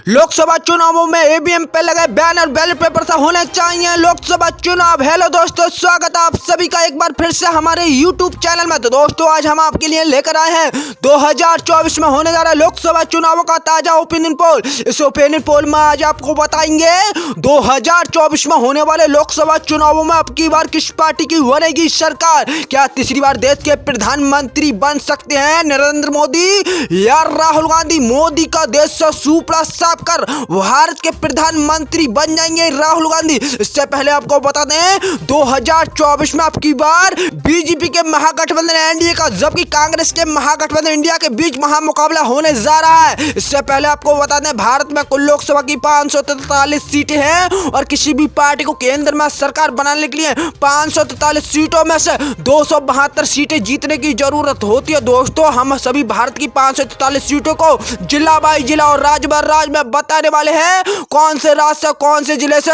लोकसभा चुनावों में ईवीएम पे लगे बैन और बैलेट पेपर से होने चाहिए लोकसभा चुनाव। हेलो दोस्तों, स्वागत है आप सभी का एक बार फिर से हमारे यूट्यूब चैनल में। तो दोस्तों, आज हम आपके लिए लेकर आए हैं 2024 में होने जा रहा है लोकसभा चुनावों का ताजा ओपिनियन पोल। इस ओपिनियन पोल में आज आपको बताएंगे 2024 में होने वाले लोकसभा चुनावों में अब की बार किस पार्टी की बनेगी सरकार। क्या तीसरी बार देश के प्रधानमंत्री बन सकते हैं नरेंद्र मोदी या राहुल गांधी। मोदी का देश से सुपड़ा साफ कर भारत के प्रधानमंत्री बन जाएंगे राहुल गांधी। इससे पहले आपको बता दें 2024 में अब की बार बीजेपी के महागठबंधन एनडीए का, जबकि कांग्रेस के महागठबंधन इंडिया के बीच महामुकाबला होने जा रहा है। इससे पहले आपको बता दें भारत में कुल लोकसभा की 543 सीटें हैं और किसी भी पार्टी को केंद्र में सरकार बनाने के लिए 543 सीटों में से 272 सीटें जीतने की जरूरत होती है। दोस्तों, हम सभी भारत की 543 सीटों को जिला बाई जिला और राज्य बाई राज्य में बताने वाले हैं कौन से राज्य से कौन से जिले से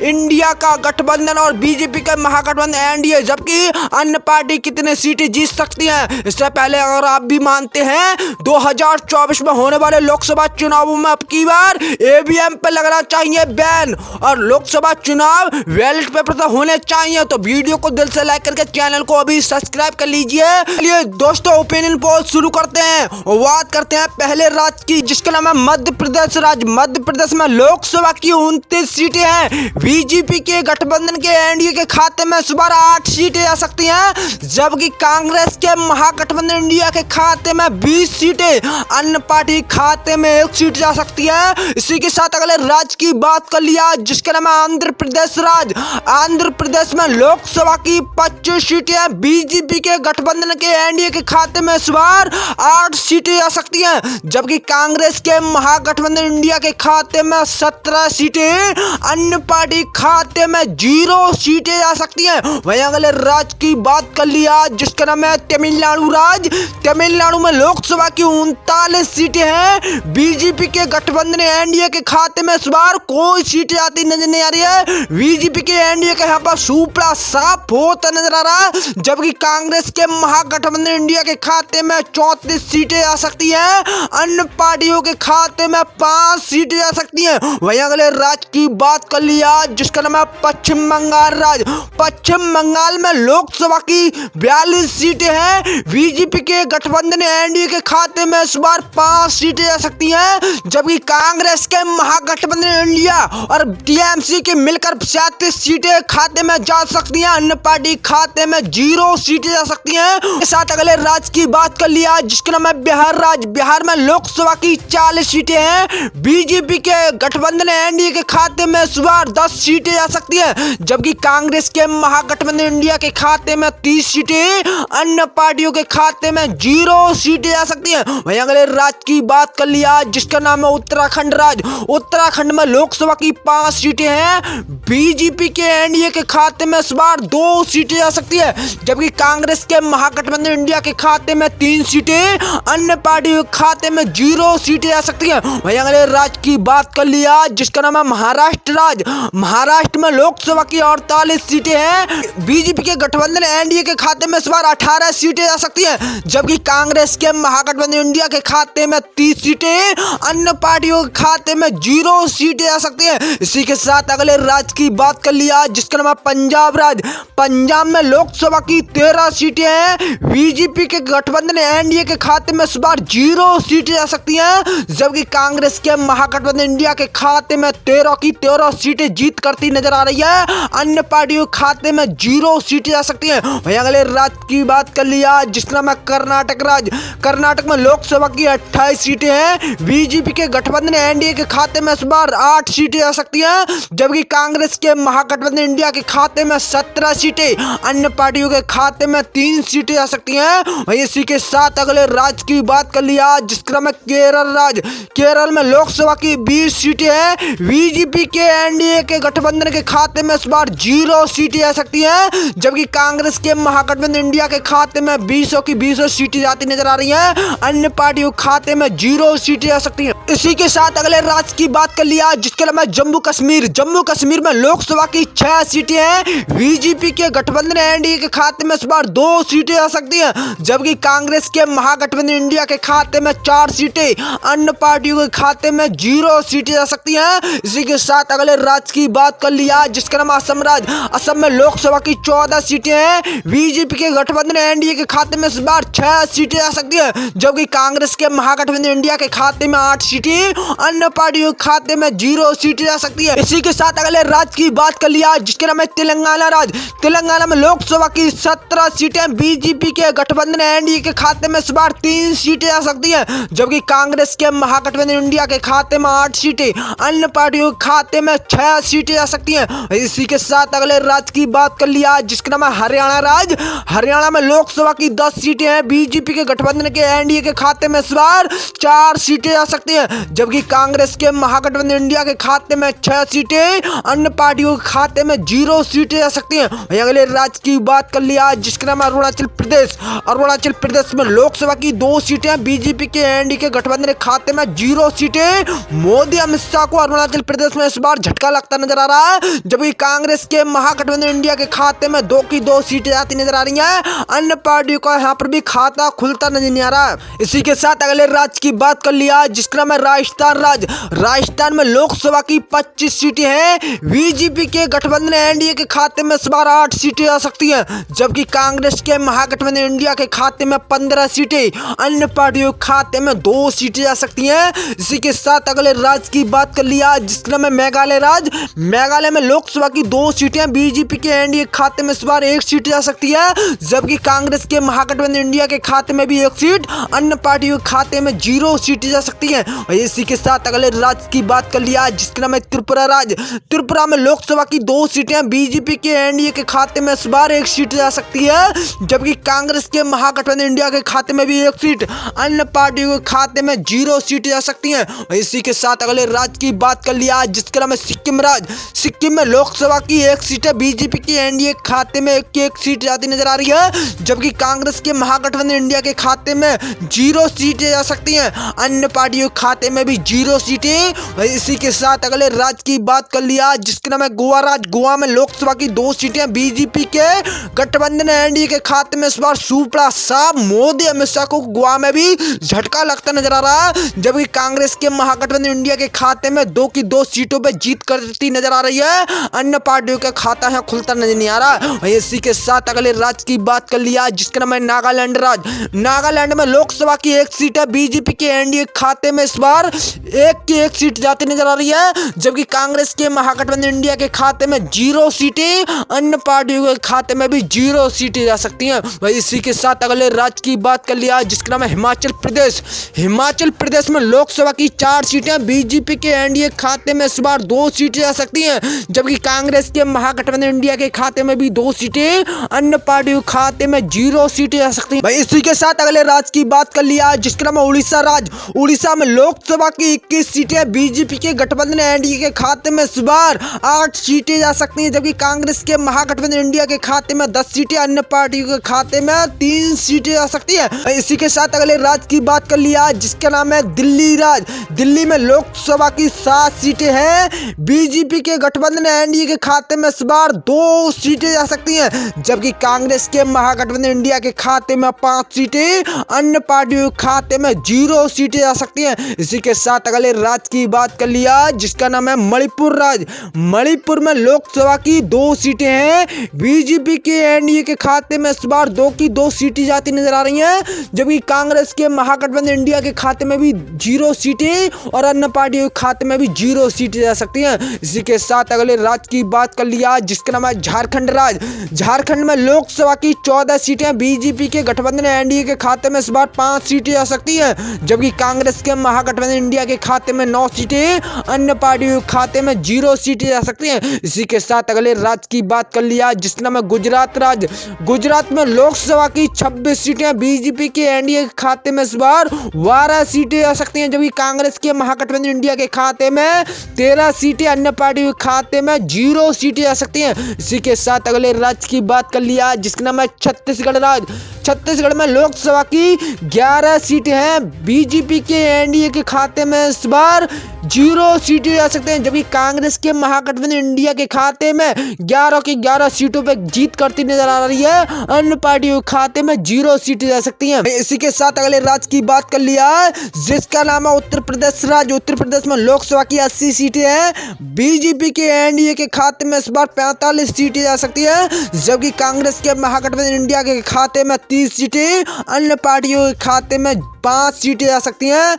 इंडिया का गठबंधन और बीजेपी के महागठबंधन एनडीए, जबकि अन्य पार्टी कितने सीटें जीत सकती हैं। इससे पहले अगर आप भी मानते हैं 2024 में होने वाले लोकसभा चुनावों में अब की बार ईवीएम पे लगना चाहिए बैन और लोकसभा चुनाव बैलेट पेपर से होने चाहिए, तो वीडियो को दिल से लाइक करके चैनल को अभी सब्सक्राइब कर लीजिए। चलिए दोस्तों, ओपिनियन पोल शुरू करते हैं। बात करते हैं पहले राज्य की, जिसका नाम है मध्य प्रदेश राज्य। मध्य प्रदेश में लोकसभा की 29 सीटें हैं। बीजेपी के गठबंधन के एनडीए के खाते में इस बार 8 सीटें आ सकती हैं, जबकि कांग्रेस के महागठबंधन इंडिया के खाते में 20 सीटें, अन्य पार्टी खाते में 1 सीट जा सकती है। इसी के साथ अगले राज्य की बात कर लिया, जिसका नाम है आंध्र प्रदेश राज्य। आंध्र प्रदेश में लोकसभा की 25 सीटें हैं। बीजेपी के गठबंधन के एनडीए के खाते में इस बार 8 सीटें आ सकती हैं, जबकि कांग्रेस के महागठबंधन इंडिया के खाते में 17 सीटें, अन्य पार्टी खाते में 0 सीटें आ सकती हैं। वहीं अगले राज्य की बात कर लिया, जिसका नाम है तमिलनाडु राज्य। तमिलनाडु में लोकसभा की 39 सीटें हैं। बीजेपी के गठबंधन एनडीए के खाते में इस बार कोई सीटें आती नजर नहीं आ रही है। बीजेपी के एनडीए का यहाँ पर सुपड़ा साफ होता नजर आ रहा है, जबकि कांग्रेस के महागठबंधन इंडिया के खाते में 34 सीटें आ सकती हैं, अन्य पार्टियों के खाते में 5 सीटें आ सकती हैं। वहीं अगले राज्य की बात कर लिया, जिसका नाम है पश्चिम बंगाल राज्य। पश्चिम बंगाल में लोकसभा की 42 सीटें हैं। बीजेपी के गठबंधन एनडीए के खाते में इस बार 5 सीटें आ सकती हैं, जबकि कांग्रेस के महागठबंधन इंडिया और टीएमसी के मिलकर 37 सीटें खाते में जा सकती हैं, अन्य पार्टी खाते में 0 सीटें जा सकती हैं। इसके साथ अगले राज्य की बात कर लिया, जिसका नाम है बिहार राज्य। बिहार में लोकसभा की 40 सीटें हैं। बीजेपी के गठबंधन एनडीए के खाते में इस बार 10 सीटें आ सकती हैं, जबकि कांग्रेस के महागठबंधन इंडिया के खाते में 30 सीटें, अन्य पार्टियों के खाते में 0 सीटें आ सकती हैं। वहीं अगले राज्य की बात कर लिया, जिसका नाम है उत्तराखंड राज्य। उत्तराखंड में लोकसभा की 5 सीटें हैं। बीजेपी के एनडीए के खाते में इस बार 2 सीटें आ सकती है, जबकि कांग्रेस के महागठबंधन इंडिया के खाते में 3 सीटें, अन्य पार्टियों के खाते में 0 सीटें आ सकती हैं। वहीं अगले राज्य की बात कर लिया, जिसका नाम है महाराष्ट्र राज्य। महाराष्ट्र में लोकसभा की 48 सीटें हैं। बीजेपी के गठबंधन एनडीए के खाते में इस बार 18 सीटें आ सकती हैं, जबकि कांग्रेस के महागठबंधन इंडिया के खाते में 30 सीटें, अन्य पार्टियों के खाते में 0 सीटें आ सकती हैं। इसी के साथ अगले राज्य की बात कर लिया, जिसका नाम है पंजाब राज्य। पंजाब में लोकसभा की 13 सीटें हैं। बीजेपी के गठबंधन एनडीए के खाते में इस बार 0 सीटें आ सकती हैं, जबकि कांग्रेस के महागठबंधन इंडिया के खाते में 13 की 13 सीटें जीत करती नजर आ रही है, अन्य पार्टियों के खाते में 0 सीटें आ सकती हैं। वहीं अगले राज्य की बात कर लिया, जिसका नाम है कर्नाटक राज्य। कर्नाटक में लोकसभा की 28 सीटें हैं। बीजेपी के गठबंधन एनडीए के खाते में इस बार 8 सीटें आ सकती हैं, जबकि कांग्रेस के महागठबंधन इंडिया के खाते में 17 सीटें, अन्य पार्टियों के खाते में 3 सीटें आ सकती हैं। वहीं इसी के साथ अगले राज्य की बात कर लिया, जिसका नाम है केरल राज्य। केरल में लोकसभा की 20 सीटें हैं। बीजेपी के एनडीए के गठबंधन के खाते में इस बार 0 सीटें आ सकती हैं, जबकि कांग्रेस के महागठबंधन इंडिया के खाते में 20 की 20 सीटें जाती नजर आ रही हैं, अन्य पार्टियों के खाते में 0 सीटें आ सकती हैं। इसी के साथ अगले राज्य की बात कर लिया, जिसके नाम है जम्मू कश्मीर। जम्मू कश्मीर में लोकसभा की 6 सीटें हैं। बीजेपी के गठबंधन एनडीए के खाते में इस बार 2 सीटें आ सकती हैं, जबकि कांग्रेस के महागठबंधन इंडिया के खाते में 4 सीटें, अन्य पार्टियों के खाते में 0 सीटें जा सकती हैं। इसी के साथ अगले राज्य की बात कर लिया जिसका नाम असम राज्य। असम में लोकसभा की 14 सीटें हैं। बीजेपी के गठबंधन एनडीए के खाते में इस बार 6 सीटें जा सकती है, जबकि कांग्रेस के महागठबंधन इंडिया के खाते में 8 सीटें, अन्य पार्टियों के खाते में 0 सीटें जा सकती है। इसी के साथ अगले राज्य की बात कर लिया जिसके नाम है तेलंगाना राज्य। तेलंगाना में लोकसभा की 17 सीटें बीजेपी के गठबंधन एनडीए के खाते में इस बार 3 सीटें जा सकती है, जबकि कांग्रेस के महागठबंधन इंडिया के खाते में 8 सीटें, अन्य पार्टियों के खाते में 6 सीटें जा सकती हैं। इसी के साथ अगले राज्य की बात कर लिया जिसका नाम है हरियाणा राज्य। हरियाणा में लोकसभा की 10 सीटें हैं। बीजेपी के गठबंधन के एनडीए के खाते में इस बार 4 सीटें जा सकती हैं, जबकि कांग्रेस के महागठबंधन इंडिया के खाते में 6 सीटें, अन्य पार्टियों के खाते में 0 सीटें जा सकती हैं। अगले राज्य की बात कर लिया जिसका नाम है अरुणाचल प्रदेश। अरुणाचल प्रदेश में लोकसभा की 2 सीटें बीजेपी के एनडीए के गठबंधन के खाते में 0 सीटें। मोदी अमित शाह को अरुणाचल प्रदेश में इस बार झटका लगता नजर आ रहा है, जबकि कांग्रेस के महागठबंधन इंडिया के खाते में 2 की 2 सीटें आती नजर आ रही हैं। अन्य पार्टियों का यहाँ पर भी खाता खुलता नजर नहीं आ रहा है। इसी के साथ अगले राज्य की बात कर लिया जिसका नाम है राजस्थान राज्य। राजस्थान में लोकसभा की 25 सीटें हैं। बीजेपी के गठबंधन एनडीए के खाते में इस बार 8 सीटें आ सकती हैं, जबकि कांग्रेस के महागठबंधन इंडिया के खाते में 15 सीटें, अन्य पार्टियों के खाते में 2 सीटें जा सकती हैं। इसी के साथ अगले राज्य की बात कर लिया जिसका नाम है मेघालय राज्य। मेघालय में लोकसभा की 2 सीटें बीजेपी के एनडीए खाते में इस बार 1 सीट जा सकती है, जबकि कांग्रेस के महागठबंधन इंडिया के खाते में भी 1 सीट, अन्य पार्टियों के खाते में 0 सीटें जा सकती हैं। और इसी के साथ अगले राज्य की बात कर लिया जिसका नाम है त्रिपुरा राज्य। त्रिपुरा में लोकसभा की 2 सीटें बीजेपी के एनडीए के खाते में इस बार 1 सीट जा सकती है, जबकि कांग्रेस के महागठबंधन इंडिया के खाते में भी 1 सीट, अन्य पार्टियों के खाते में 0 सीटें जा सकती हैं। और इसी के साथ अगले राज्य की बात कर लिया जिसका नाम है सिक्किम राज्य। सिक्किम में लोकसभा की 1 सीट बीजेपी के एनडीए खाते में 1 सीट जाती नजर आ रही है, जबकि कांग्रेस के महागठबंधन इंडिया के खाते में 0 सीटें जा सकती हैं, अन्य पार्टियों के खाते में भी 0 सीटें। इसी के साथ अगले राज्य की बात कर लिया जिसका नाम है गोवा राज्य। गोवा में लोकसभा की 2 सीटें बीजेपी के गठबंधन एनडीए के खाते में इस बार सुपड़ा साहब मोदी अमित शाह को गोवा में भी झटका लगता नजर आ रहा है, जबकि कांग्रेस के महागठबंधन इंडिया के खाते में 2 की 2 सीटों पर जीत करती नजर आ रही है, अन्य पार्टियों का खाता है खुलता नजर नहीं आ रहा। इसी के साथ अगले राज्य की बात कर लिया जिसका नाम है नागालैंड राज्य। नागालैंड में लोकसभा की 1 सीट है बीजेपी के एनडीए खाते में इस बार 1 की 1 सीट जाती नजर आ रही है, जबकि कांग्रेस के महागठबंधन इंडिया के खाते में 0 सीटें, अन्य पार्टियों के खाते में भी 0 सीटें जा सकती हैं। वही इसी के साथ अगले राज्य की बात कर लिया जिसका नाम है हिमाचल प्रदेश। हिमाचल प्रदेश में लोकसभा की 4 सीटें बीजेपी के एनडीए खाते में इस बार 2 सीटें जा सकती हैं, जबकि कांग्रेस के महागठबंधन इंडिया के खाते में भी 2 सीटें, अन्य पार्टियों के खाते में 0 सीटें जा सकती हैं। भाई इसी के साथ अगले राज्य की बात कर लिया जिसका नाम है उड़ीसा राज्य। उड़ीसा में लोकसभा की 21 सीटें बीजेपी के गठबंधन एनडीए के खाते में इस बार 8 सीटें जा सकती हैं, जबकि कांग्रेस के महागठबंधन इंडिया के खाते में 10 सीटें, अन्य पार्टियों के खाते में 3 सीटें जा सकती है। इसी के साथ अगले राज्य की बात कर लिया जिसका नाम है दिल्ली राज्य। दिल्ली में लोकसभा की 7 सीटें हैं। बीजेपी के गठबंधन एनडीए के खाते में इस बार 2 सीटें जा सकती हैं, जबकि कांग्रेस के महागठबंधन इंडिया के खाते में 5 सीटें, अन्य पार्टियों के खाते में 0 सीटें जा सकती हैं। इसी के साथ अगले राज्य की बात कर लिया जिसका नाम है मणिपुर राज्य। मणिपुर में लोकसभा की 2 सीटें हैं। बीजेपी के एनडीए के खाते में इस बार 2 की 2 सीटें जाती नजर आ रही हैं, जबकि कांग्रेस के महागठबंधन इंडिया के खाते में भी 0 सीटें और अन्य पार्टियों के खाते में भी 0 सीटें जा सकती हैं। इसी के साथ अगले राज्य की बात कर लिया जिसका नाम है झारखंड राज्य। झारखंड में लोकसभा की 14 सीटें बीजेपी के गठबंधन एनडीए के खाते में इस बार 5 सीटें जा सकती हैं, जबकि कांग्रेस के महागठबंधन इंडिया के खाते में 9 सीटें, अन्य पार्टियों के खाते में 0 सीटें जा सकती हैं। इसी के साथ अगले राज्य की बात कर लिया जिसका नाम है गुजरात राज्य। गुजरात में लोकसभा की 26 सीटें बीजेपी के एनडीए के खाते में इस बार 12 सीटें जा सकती हैं, जबकि कांग्रेस के महागठबंधन इंडिया के खाते में 13 सीटें, अन्य पार्टियों के खाते में 0 सीटें जा सकती हैं। इसी के साथ अगले राज्य की बात कर लिया जिसका नाम है छत्तीसगढ़ राज्य। छत्तीसगढ़ में लोकसभा की 11 सीटें हैं। बीजेपी के एनडीए के खाते में इस बार 0 सीटें जा सकते हैं, जबकि कांग्रेस के महागठबंधन इंडिया के खाते में 11 की 11 सीटों पे जीत करती नजर आ रही है। अन्य पार्टियों के खाते में 0 सीटें जा सकती हैं। इसी के साथ अगले राज्य की बात कर लिया है, जिसका नाम है उत्तर प्रदेश राज्य। उत्तर प्रदेश में लोकसभा की 80 सीटें हैं। बीजेपी के एनडीए के खाते में इस बार 45 सीटें जा सकती है, जबकि कांग्रेस के महागठबंधन इंडिया के खाते में 30 सीटें, अन्य पार्टियों के खाते में 5 सीटें जा सकती हैं।